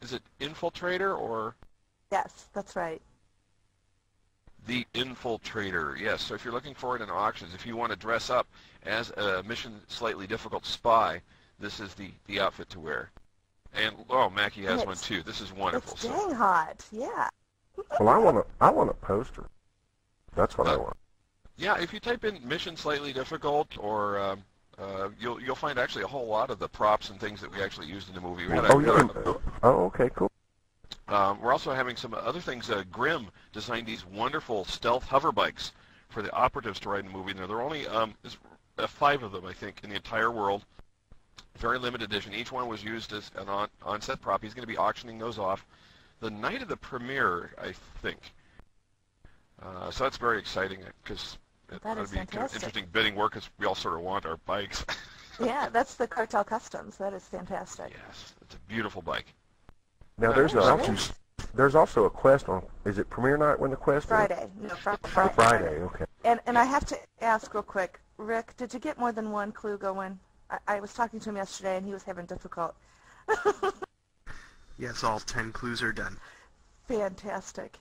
is it Infiltrator or? Yes, that's right. The Infiltrator, yes. So if you're looking for it in auctions, if you want to dress up as a Mission Slightly Difficult spy, this is the outfit to wear. And oh, Mackie has one too. This is wonderful. It's dang hot, yeah. Well, I want a poster. That's what I want. Yeah, if you type in Mission Slightly Difficult, or you'll find actually a whole lot of the props and things that we actually used in the movie. Okay, cool. We're also having some other things. Grimm designed these wonderful stealth hover bikes for the operatives to ride in the movie. There are only 5 of them, I think, in the entire world. Very limited edition. Each one was used as an on-set prop. He's going to be auctioning those off the night of the premiere, I think. So that's very exciting because it'll be kind of interesting bidding work because we all sort of want our bikes. Yeah, that's the Cartel Customs. That is fantastic. Yes, it's a beautiful bike. Now there's also a quest on. Is it premiere night when the quest Friday? is? No, Friday. Okay. And I have to ask real quick, Rick, did you get more than one clue going? I was talking to him yesterday and he was having difficult. Yes, all 10 clues are done. Fantastic.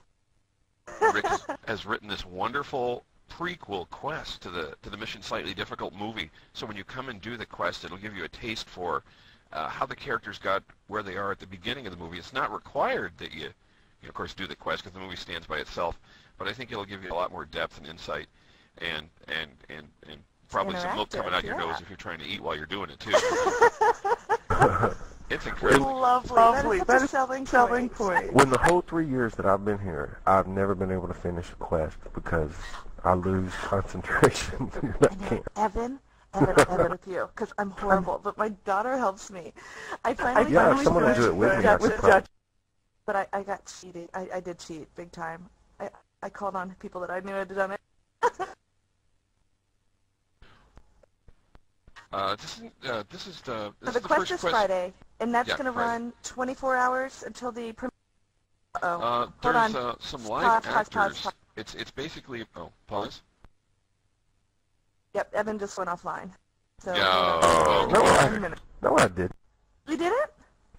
Rick has written this wonderful prequel quest to the Mission Slightly Difficult movie. So when you come and do the quest, it'll give you a taste for how the characters got where they are at the beginning of the movie. It's not required that you of course, do the quest because the movie stands by itself. But I think it'll give you a lot more depth and insight, and probably some milk coming out your nose if you're trying to eat while you're doing it too. It's incredible. Lovely. That is a selling point. When the whole 3 years that I've been here, I've never been able to finish a quest because I lose concentration. Evan with you, because I'm horrible, but my daughter helps me. I finally if someone will do it with me, that's a problem. But I got cheated. I did cheat big time. I called on people that I knew had done it. This is the quest first is quest. Friday, and that's going to Friday. run 24 hours until the premiere. There's some live actors. It's basically pause. Yep, Evan just went offline. So No, I did. You didn't?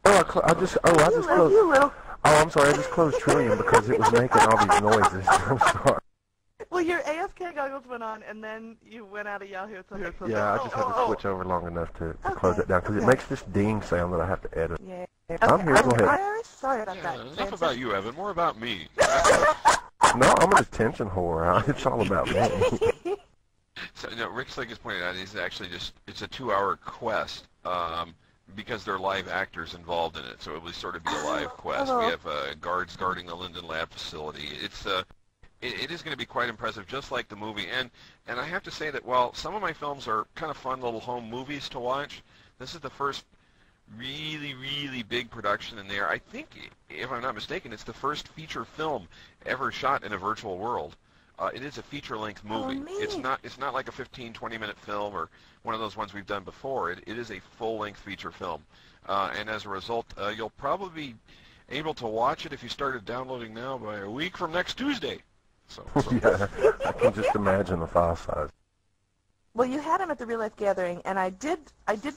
I just closed. You little. Oh, I'm sorry. I just closed Trillium because it was making all these noises. I'm sorry. Well, your AFK goggles went on, and then you went out of Yahoo. Yeah, I just had to switch over long enough to close it down because it makes this ding sound that I have to edit. Yeah. I'm here. Go ahead. Sorry about that. Enough about you, Evan. More about me. No, I'm a detention whore. It's all about me. So, Rick Slick has pointed out it's actually it's a 2-hour quest because there are live actors involved in it, so it will sort of be a live quest. We have guards guarding the Linden Lab facility. It is going to be quite impressive, just like the movie. And I have to say that while some of my films are kind of fun little home movies to watch, this is the first really, really big production in there. I think, if I'm not mistaken, it's the first feature film ever shot in a virtual world. It is a feature-length movie. It's not like a 15-20-minute film or one of those ones we've done before. It is a full-length feature film. And as a result, you'll probably be able to watch it if you started downloading now by a week from next Tuesday. So. Yeah, I can just imagine the file size. Well, you had him at the Real Life Gathering, and I did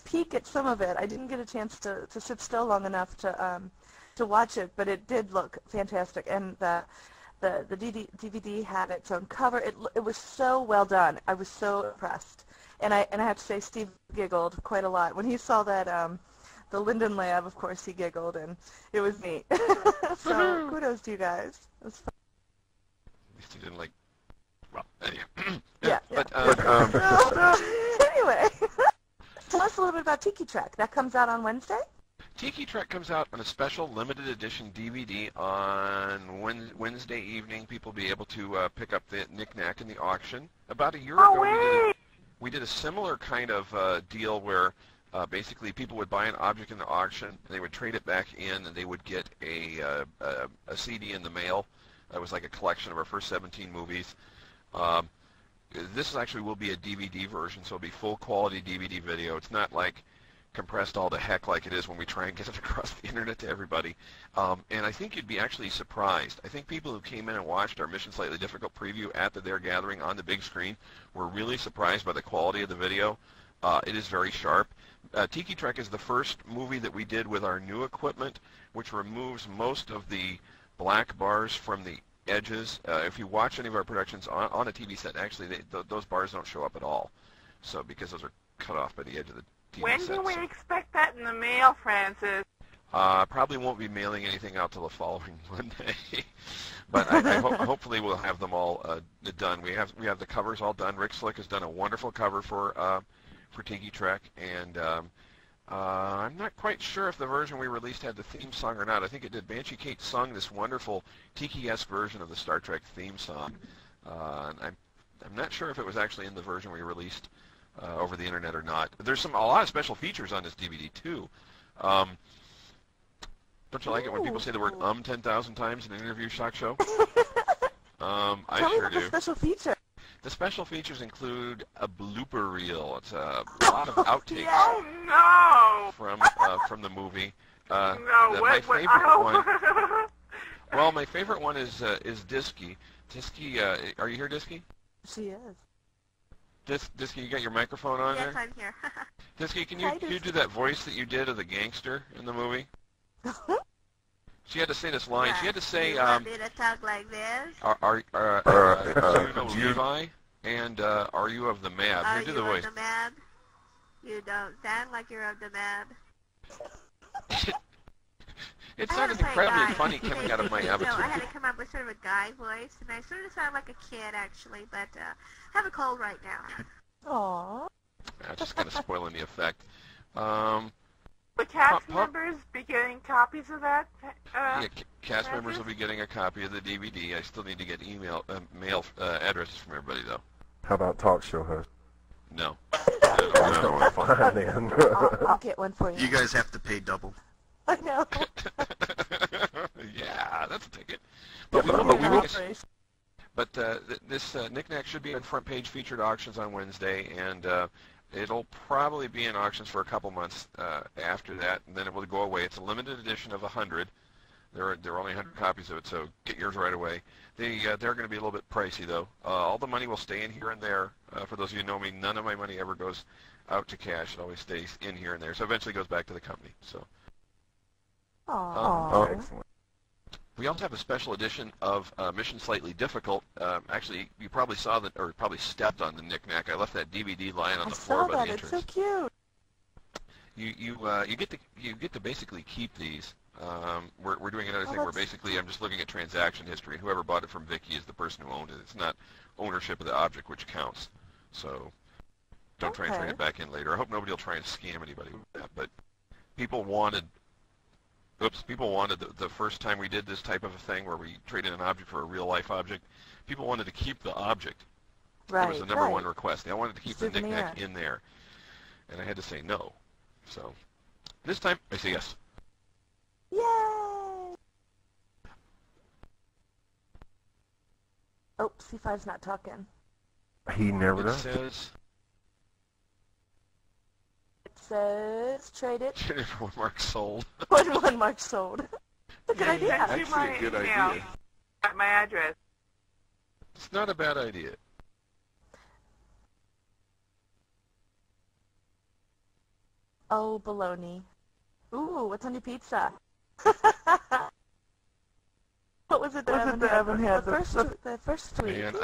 peek at some of it. I didn't get a chance to sit still long enough to watch it, but it did look fantastic. And the DVD had its own cover. It was so well done. I was so impressed. And I have to say, Steve giggled quite a lot when he saw that the Linden Lab. Of course, he giggled, and it was neat. So kudos to you guys. It was fun. At least he didn't like. Well, anyway. Yeah. But anyway, tell us a little bit about Tiki Trek. That comes out on Wednesday. Tiki Trek comes out on a special limited edition DVD on Wednesday evening. People will be able to pick up the knick-knack in the auction. About a year ago, we did a similar kind of deal where basically people would buy an object in the auction, and they would trade it back in, and they would get a CD in the mail. It was like a collection of our first 17 movies. This actually will be a DVD version, so it'll be full-quality DVD video. It's not like compressed all to heck like it is when we try and get it across the internet to everybody. And I think you'd be actually surprised. I think people who came in and watched our Mission Slightly Difficult preview at their gathering on the big screen were really surprised by the quality of the video. It is very sharp. Tiki Trek is the first movie that we did with our new equipment, which removes most of the black bars from the edges. If you watch any of our productions on a TV set, actually those bars don't show up at all. So because those are cut off by the edge of the TV When set. do we expect that in the mail, Francis? Probably won't be mailing anything out till the following Monday. But hopefully we'll have them all done. We have the covers all done. Rick Slick has done a wonderful cover for Tiki Trek, and I'm not quite sure if the version we released had the theme song or not. I think it did. Banshee Kate sung this wonderful Tiki-esque version of the Star Trek theme song. And I'm not sure if it was actually in the version we released over the internet or not. There's a lot of special features on this DVD too. Don't you like it when people say the word 10,000 times in an interview shock show? I Tell me sure about do. the special feature. The special features include a blooper reel. It's a lot of outtakes Oh from the movie. no! My favorite one. Well, my favorite one is Disky. Disky, are you here, Disky? She is. Disky, you got your microphone on Yes, there? I'm here. Disky, can Hi, you do that voice that you did of the gangster in the movie? She had to say this line. She had to say, You want me to talk like this? do you know Levi? And are you of the Mab? Are Here, do you the voice. of the Mab? You don't sound like you're of the Mab. It I sounded had to play a incredibly guy. funny coming out of my No, I had avatar. to come up with sort of a guy voice, and I sort of sound like a kid, actually, but I have a cold right now. Aww. Just kind of spoiling the effect. The cast members be getting copies of that? Yeah, cast members will be getting a copy of the DVD. I still need to get mail addresses from everybody, though. How about talk show host? No. No. Fine, then. I'll get one for you. You guys have to pay double. I know. Yeah, that's a ticket. Yeah, But this knickknack should be on front page featured auctions on Wednesday, and it'll probably be in auctions for a couple months after that, and then it will go away. It's a limited edition of 100. There are only 100 copies of it, so get yours right away. They're going to be a little bit pricey, though. All the money will stay in here and there. For those of you who know me, none of my money ever goes out to cash. It always stays in here and there, so eventually goes back to the company. So. Aww. Excellent. We also have a special edition of Mission Slightly Difficult. Actually, you probably saw that, or probably stepped on the knickknack. I left that DVD lying on I the floor saw by that. the It's entrance. so cute. You get to basically keep these. We're doing another thing where basically I'm just looking at transaction history, and whoever bought it from Vicky is the person who owned it. It's not ownership of the object which counts. So don't try and trade it back in later. I hope nobody will try and scam anybody with that. But people wanted the first time we did this type of a thing where we traded an object for a real life object. People wanted to keep the object. Right. That was the number one request. They wanted to keep the Souvenir. knickknack in there, and I had to say no. So this time I say yes. Yay! Oh, C5's not talking. He never It does. says It says trade it. for 1 mark sold. 1 mark sold. That's a good idea. Send you Actually, my a good email. idea. At my address. It's not a bad idea. Oh, baloney. Ooh, what's on your pizza? What was it that Evan had? The first tweet. And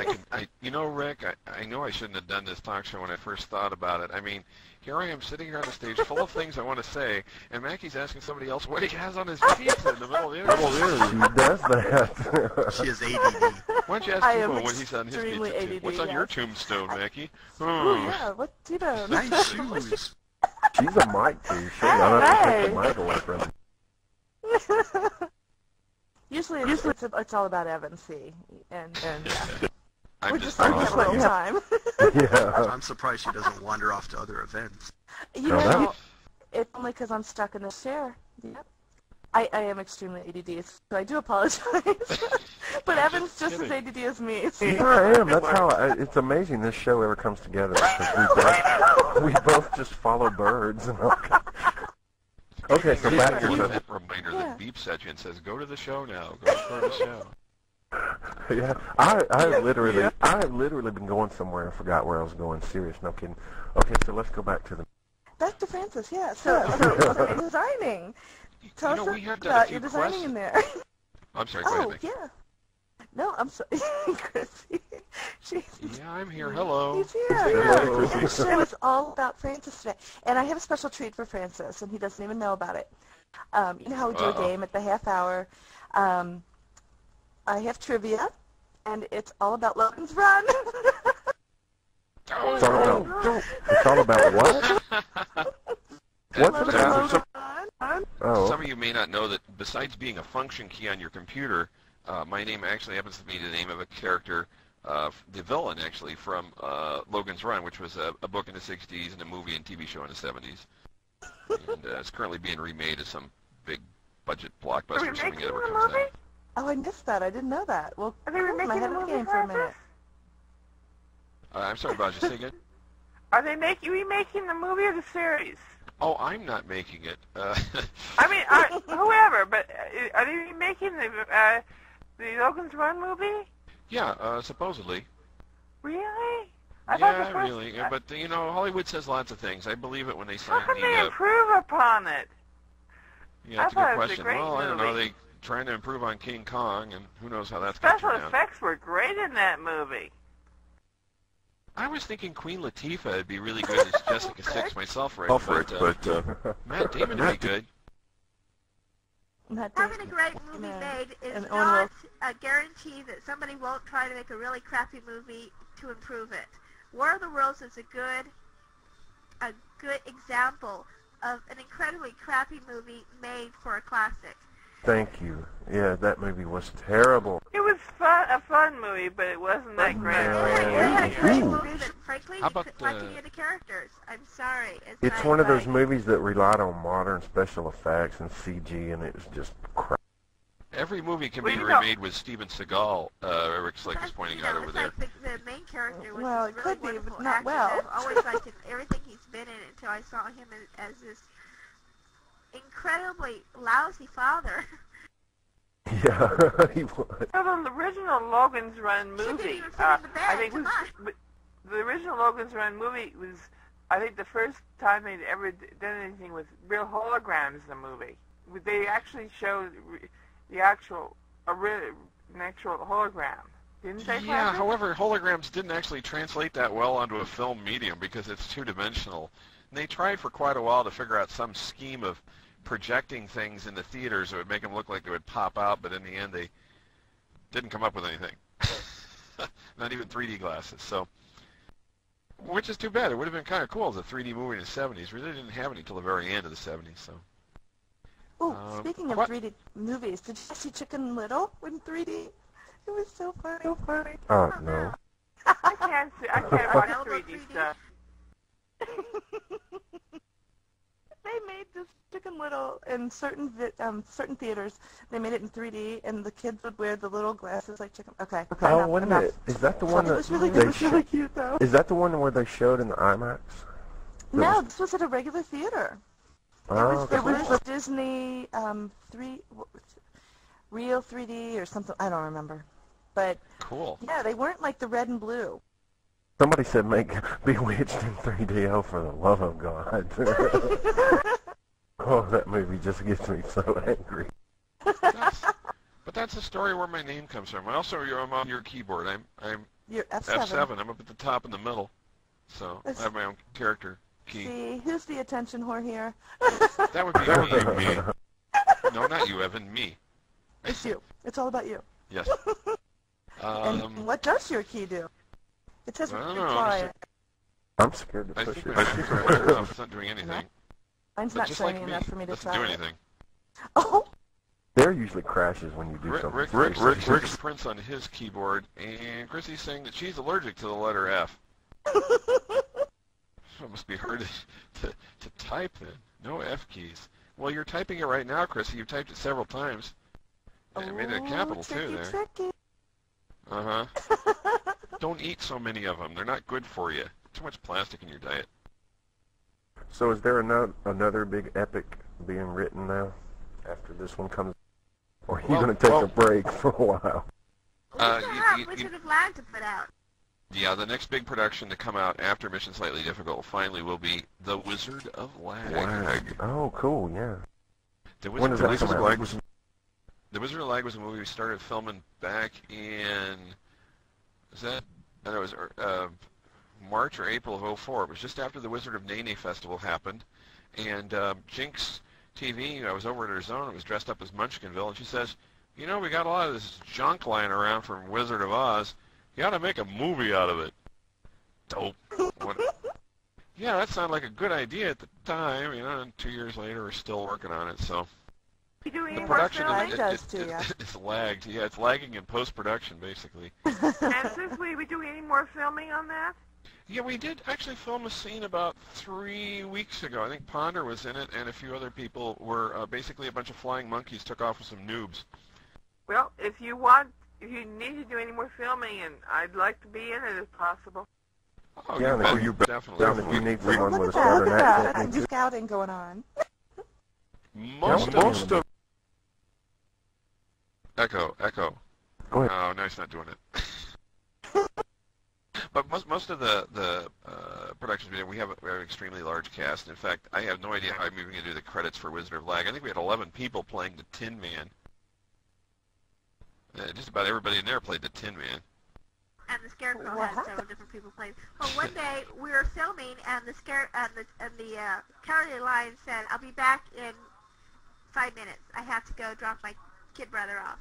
Rick, I know I shouldn't have done this talk show when I first thought about it. I mean, here I am sitting here on the stage full of things I want to say, and Mackie's asking somebody else what he has on his pizza in the middle of the interview. She does that. She has ADD. Why don't you ask I am Timo what he's on his extremely pizza too? ADD, What's on your yes. tombstone, Mackie? Oh, yeah, what you know? Nice shoes. She's a mic too. She'll not have to take the mic away from her. Usually it's all about Evan C. And yeah. I'm We're just just throwing having a some- little time. Yeah. I'm surprised she doesn't wander off to other events. You No, know, that- it's only because I'm stuck in this chair. Yep. I am extremely ADD, so I do apologize. But Evan's just as ADD as me. I am. That's how. It's amazing this show ever comes together because we both just follow birds. And okay, so back to the. that reminder that beeps at you and says, "Go to the show now. Go to the show." Yeah, I've literally been going somewhere and forgot where I was going. Serious, no kidding. Okay, so let's go back to the. Dr. Francis, yeah. So designing. Tell us we have done a about few your designing quests. in there. I'm sorry, go ahead, Oh, Mickey. yeah. No, I'm sorry, Chrissy. Yeah, I'm here. Hello. He's here. Hello. Yeah. This show is all about Francis today. And I have a special treat for Francis, and he doesn't even know about it. You know how we do a game at the half hour? I have trivia, and it's all about Logan's Run. It's all about what? What's it about? Some of you may not know that besides being a function key on your computer, my name actually happens to be the name of a character, the villain actually, from Logan's Run, which was a book in the 60s and a movie and TV show in the 70s. And it's currently being remade as some big budget blockbuster. Are we Assuming making it ever the comes movie? out. Oh, I missed that. I didn't know that. Well, Are they remaking my the head of the movie, game for a Francis? minute. I'm sorry, Bob, just say again? Are they remaking the movie or the series? Oh, I'm not making it. I mean, whoever, but are they remaking the Logan's Run movie? Yeah, supposedly. Really? I thought the Yeah, first, really. But, Hollywood says lots of things. I believe it when they How sign can they the... improve upon it? Yeah, I that's a thought good it was a question. great Well, I don't know. movie. They trying to improve on King Kong, and who knows how that's going to Special turn out. effects were great in that movie. I was thinking Queen Latifah would be really good as Jessica Six myself, right? But Matt Damon would be good. Having a great movie made is And not a guarantee that somebody won't try to make a really crappy movie to improve it. War of the Worlds is a good example of an incredibly crappy movie made for a classic. Thank you. Yeah, that movie was terrible. It was a fun movie, but it wasn't that great. It had a great Ooh. movie that, frankly, How you about couldn't like any of the characters. I'm sorry. It's one of those movies that relied on modern special effects and CG, and it was just crap. Every movie can Well, be you know- remade with Steven Seagal. Rick Slick is pointing out over there. Like the main character was Well, this it really could be, but wonderful not actor well. that I've always liked everything he's been in until I saw him as this incredibly lousy father. Yeah, he was. So the original Logan's Run She didn't movie, even fit in the bed. I think Come was the original Logan's Run movie was, I think, the first time they'd ever done anything with real holograms in the movie. They actually showed the actual hologram, didn't they? Yeah, Francis? however, holograms didn't actually translate that well onto a film medium because it's two-dimensional. And they tried for quite a while to figure out some scheme of projecting things in the theaters that would make them look like they would pop out, but in the end they didn't come up with anything. Not even 3D glasses. So, which is too bad. It would have been kind of cool as a 3D movie in the 70s. We really didn't have any till the very end of the 70s. So. Oh, speaking of what- 3D movies, did you see Chicken Little in 3D? It was so funny. Oh, no. I can't watch No, 3D 3D. stuff. They made this Chicken Little in certain theaters. They made it in 3D, and the kids would wear the little glasses like chicken. Okay. Oh, wasn't it? Is that the one It that was really, they really cute, though. Is that the one where they showed in the IMAX? No, this was at a regular theater. Oh, It was okay. the Disney Real 3D or something. I don't remember. But, Cool. yeah, they weren't like the red and blue. Somebody said make Bewitched in 3D. Oh, for the love of God. Oh, that movie just gets me so angry. But that's the story where my name comes from. I'm on your keyboard. I'm You're F7. F7. I'm up at the top in the middle. So I have my own character key. See, who's the attention whore here? That would be me. No, not you, Evan. Me. It's you. It's all about you. Yes. And what does your key do? It says I don't be know. quiet. I'm scared to I push think it. my character it's not doing anything. Mine's But not just shiny like me, enough for me to doesn't try do it. anything. Oh, There usually crashes when you do Rick something. Rick's prints on his keyboard, and Chrissy's saying that she's allergic to the letter F. It must be hard to type then. No F keys. Well, you're typing it right now, Chrissy. You've typed it several times. And it made it a capital tricky, too there. tricky. Uh-huh. Don't eat so many of them. They're not good for you. Too much plastic in your diet. So is there another big epic being written now after this one comes? Or are you Well- going to take well- a break for a while? We still have you- Wizard of Land to put out. Yeah, the next big production to come out after Mission Slightly Difficult finally will be The Wizard of Lag. Lag. Oh, cool, yeah. When does that come out? The Wizard of Lag was a movie we started filming back in, I know it was March or April of '04. It was just after the Wizard of Nene Festival happened. And Jinx TV, I was over at her zone, it was dressed up as Munchkinville, and she says, you know, we got a lot of this junk lying around from Wizard of Oz. You ought to make a movie out of it. Dope. Yeah, that sounded like a good idea at the time, you know, and 2 years later we're still working on it, so. You doing The any more production, filming? it's lagged. Yeah, it's lagging in post-production, basically. And since we doing any more filming on that? Yeah, we did actually film a scene about 3 weeks ago. I think Ponder was in it, and a few other people were basically a bunch of flying monkeys took off with some noobs. Well, if you need to do any more filming, and I'd like to be in it if possible. Oh, yeah, you bet. Definitely. If you need someone with a Look southern at that. accent. I'm just scouting going on. Most of... Echo. Go ahead. Oh, no, it's not doing it. But most of the productions we have an extremely large cast. In fact, I have no idea how I'm even going to do the credits for Wizard of Lag. I think we had 11 people playing the Tin Man. Just about everybody in there played the Tin Man. And the Scarecrow What had happened? several different people playing. Well, one day we were filming, and the Cowardly Lion said, "I'll be back in 5 minutes. I have to go drop my kid brother off."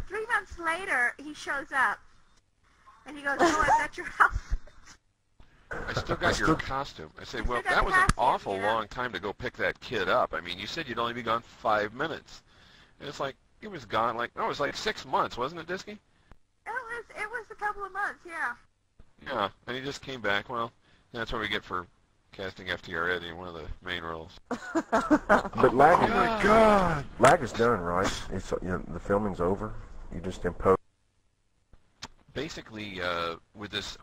3 months later, he shows up, and he goes, "Oh, I'm at your house." I still got your costume. I say, well, got that the was an costume, awful yeah. long time to go pick that kid up. I mean, you said you'd only be gone 5 minutes. And it's like, he was gone like, no, it was like 6 months, wasn't it, Disky? It was a couple of months, yeah. Yeah, and he just came back. Well, that's what we get for casting FTR Eddie in one of the main roles. But Lag is done, right? It's the filming's over. You just impose. Basically, with this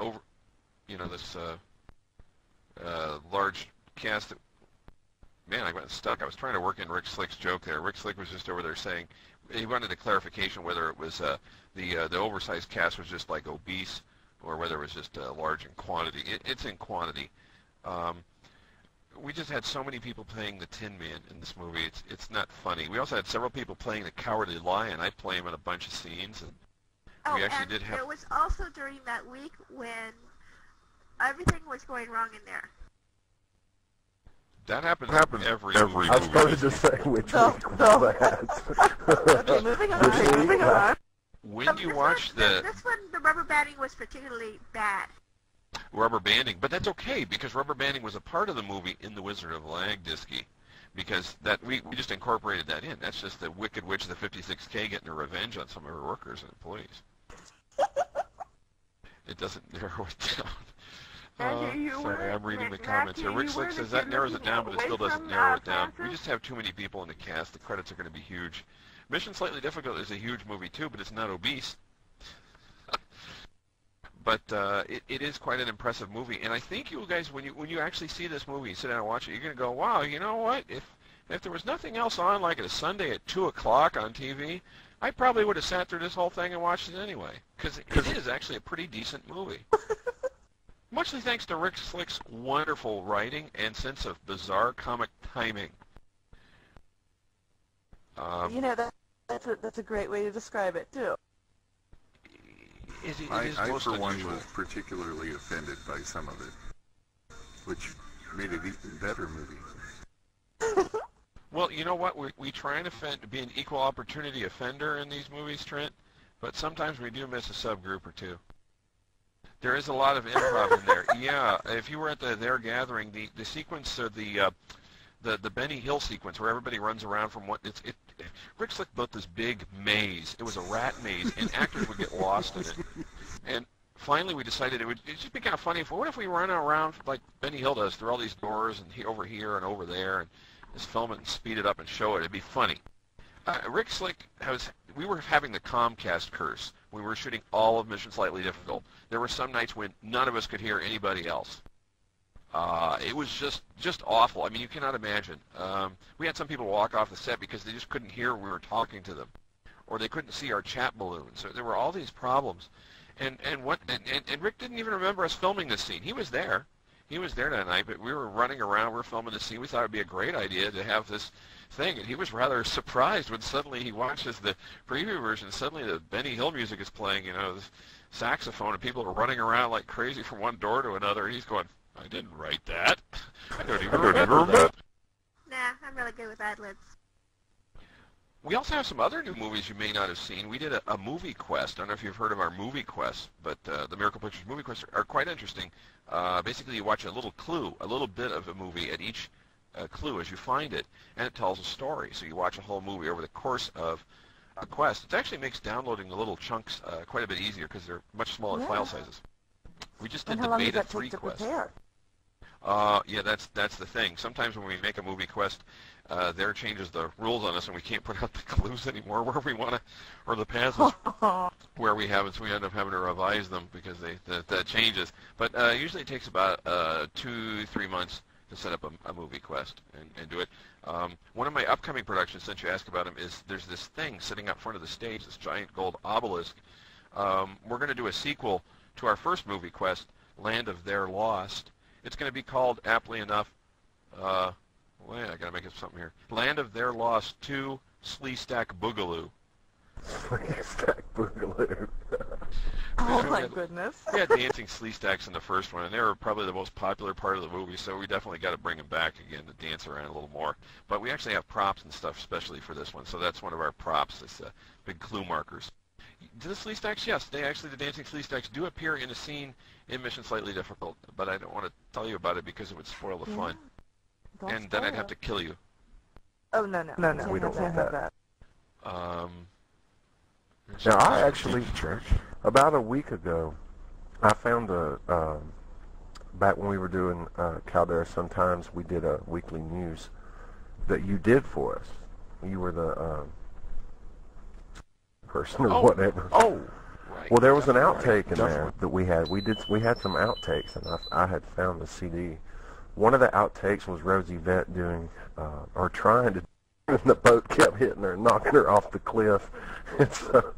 large cast, man, I got stuck. I was trying to work in Rick Slick's joke there. Rick Slick was just over there saying he wanted a clarification whether it was the oversized cast was just like obese or whether it was just large in quantity. It's in quantity. We just had so many people playing the Tin Man in this movie. It's not funny. We also had several people playing the Cowardly Lion. I play him in a bunch of scenes. And we actually did have... It was also during that week when everything was going wrong in there. That happens every movie. I started to say which week was that. Okay, moving on. When you watch the... This one, the rubber banding was particularly bad. Rubber banding, but that's okay because rubber banding was a part of the movie in The Wizard of Lag, Disky, because that we just incorporated that in. That's just the Wicked Witch of the 56K getting her revenge on some of her workers and employees. It doesn't narrow it down. Sorry, I'm reading the comments here. Rick Slick says that narrows it down, but it still doesn't narrow it down. We just have too many people in the cast. The credits are going to be huge. Mission Slightly Difficult is a huge movie too, but it's not obese. But it is quite an impressive movie, and I think you guys, when you actually see this movie, sit down and watch it, you're going to go, wow, you know what? If there was nothing else on, like a Sunday at 2 o'clock on TV, I probably would have sat through this whole thing and watched it anyway, because it is actually a pretty decent movie. Muchly thanks to Rick Slick's wonderful writing and sense of bizarre comic timing. You know, that's a great way to describe it, too. I for one, was particularly offended by some of it, which made it even better movie. Well, you know what? We try and be an equal opportunity offender in these movies, Trent, but sometimes we do miss a subgroup or two. There is a lot of improv in there. Yeah, if you were at their gathering, the sequence of the Benny Hill sequence where everybody runs around from Rick Slick built this big maze. It was a rat maze, and actors would get lost in it. And finally, we decided it'd just be kind of funny. What if we run around like Benny Hill does through all these doors and over here and over there, and just film it and speed it up and show it? It'd be funny. Rick Slick we were having the Comcast curse. We were shooting all of Mission Slightly Difficult. There were some nights when none of us could hear anybody else. It was just awful. I mean, you cannot imagine. We had some people walk off the set because they just couldn't hear we were talking to them, or they couldn't see our chat balloon. So there were all these problems. And Rick didn't even remember us filming this scene. He was there. He was there that night, but we were running around. We were filming the scene. We thought it would be a great idea to have this thing, and he was rather surprised when suddenly he watches the preview version. Suddenly the Benny Hill music is playing, this saxophone, and people are running around like crazy from one door to another, and he's going, I didn't write that. I don't even remember that. Nah, I'm really good with ad-libs. We also have some other new movies you may not have seen. We did a movie quest. I don't know if you've heard of our movie quests, but the Miracle Pictures movie quests are quite interesting. Basically, you watch a little clue, a little bit of a movie at each clue as you find it, and it tells a story. So you watch a whole movie over the course of a quest. It actually makes downloading the little chunks quite a bit easier because they're much smaller file sizes. We just did And the how long does Beta that 3 take to quest. prepare? Yeah, that's the thing. Sometimes when we make a movie quest, there changes the rules on us, and we can't put out the clues anymore where we want to, or the paths where we have it, so we end up having to revise them because that changes. But usually it takes about 2-3 months to set up a movie quest and do it. One of my upcoming productions, since you asked about them, is there's this thing sitting out front of the stage, this giant gold obelisk. We're going to do a sequel to our first movie quest, Land of Their Lost. It's going to be called, aptly enough, wait, I got to make up something here. Land of Their Lost 2, Sleestack Boogaloo. Sleestack Boogaloo. Oh my goodness. We had dancing Sleestacks in the first one, and they were probably the most popular part of the movie, so we definitely got to bring them back again to dance around a little more. But we actually have props and stuff especially for this one, so that's one of our props. It's big clue markers. Do the Sleestacks? Yes, the dancing Sleestacks do appear in a scene in Mission Slightly Difficult, but I don't want to tell you about it because it would spoil the fun. Don't And then I'd have to spoil kill you. it. Oh, no. We don't want that. Now, I actually, about a week ago, I found back when we were doing Caldera Sun-Times, we did a weekly news that you did for us. You were the person or whatever. Oh, right. Well, there was an outtake in there that we had. We had some outtakes, and I had found the CD. One of the outtakes was Rosie Vett doing, or trying to, and the boat kept hitting her and knocking her off the cliff. And so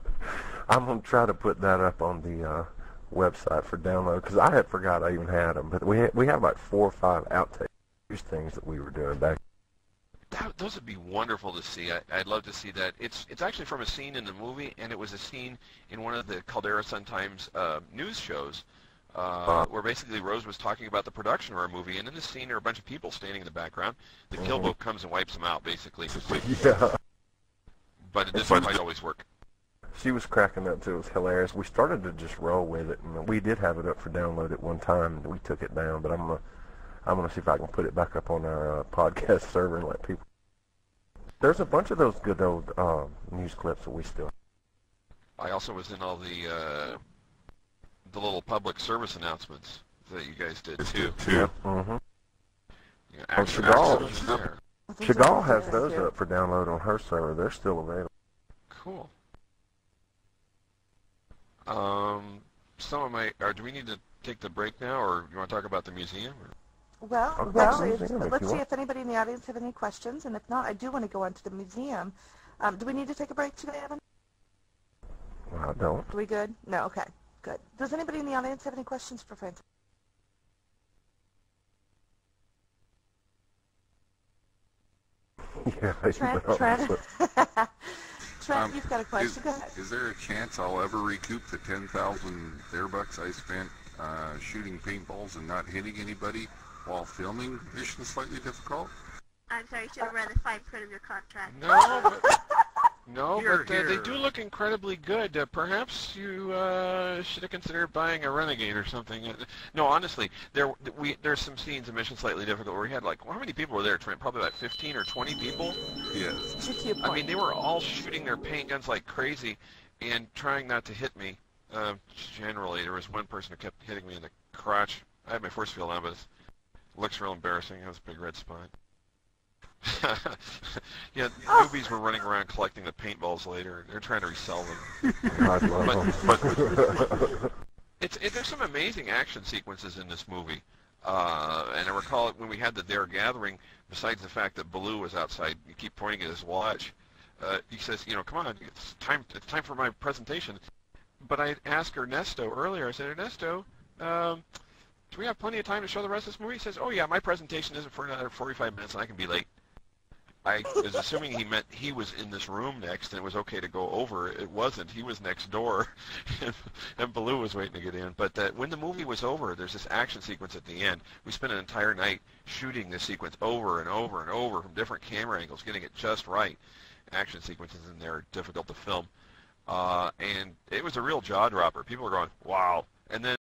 I'm going to try to put that up on the website for download, because I had forgot I even had them. But we have like 4 or 5 outtakes, things that we were doing back. Those would be wonderful to see. I'd love to see that. It's actually from a scene in the movie, and it was a scene in one of the Caldera Sun-Times news shows where basically Rose was talking about the production of our movie, and in the scene there are a bunch of people standing in the background. The kill boat comes and wipes them out, basically. Yeah. But it doesn't quite always work. She was cracking up too. It was hilarious. We started to just roll with it, and we did have it up for download at one time, and we took it down. But I'm gonna see if I can put it back up on our podcast server and let people. There's a bunch of those good old news clips that we still. I also was in all the little public service announcements that you guys did too. Mm-hmm. Chagall. Chagall has those up for download on her server. They're still available. Cool. Some of my. Do we need to take the break now, or you want to talk about the museum? Or? Well, actually, let's see if anybody in the audience have any questions, and if not, I do want to go on to the museum. Do we need to take a break today, Evan? I don't. Are we good? No, okay, good. Does anybody in the audience have any questions for Francis? Yeah, Trent, you've got a question. Go ahead. Is there a chance I'll ever recoup the 10,000 Airbucks I spent shooting paintballs and not hitting anybody while filming Mission Slightly Difficult? I'm sorry, you should have read the fine print of your contract. But they do look incredibly good. Perhaps you should have considered buying a Renegade or something. No, honestly, there's some scenes in Mission Slightly Difficult where we had how many people were there, Trent? Probably like 15 or 20 people? Yes. I mean, they were all shooting their paint guns like crazy and trying not to hit me. Generally, there was one person who kept hitting me in the crotch. I had my force field on, but it looks real embarrassing. It has a big red spot. Yeah, newbies were running around collecting the paintballs later. They're trying to resell them. There's some amazing action sequences in this movie. And I recall when we had the Dare Gathering, besides the fact that Baloo was outside, you keep pointing at his watch, he says, come on, it's time for my presentation. but I asked Ernesto earlier. I said, Ernesto, do we have plenty of time to show the rest of this movie? He says, oh yeah, my presentation isn't for another 45 minutes, and I can be late. I was assuming he meant he was in this room next, and it was okay to go over. It wasn't. He was next door, and Baloo was waiting to get in. But when the movie was over, there's this action sequence at the end. We spent an entire night shooting this sequence over and over and over from different camera angles, getting it just right. Action sequences in there are difficult to film. And it was a real jaw dropper. People were going, wow. And then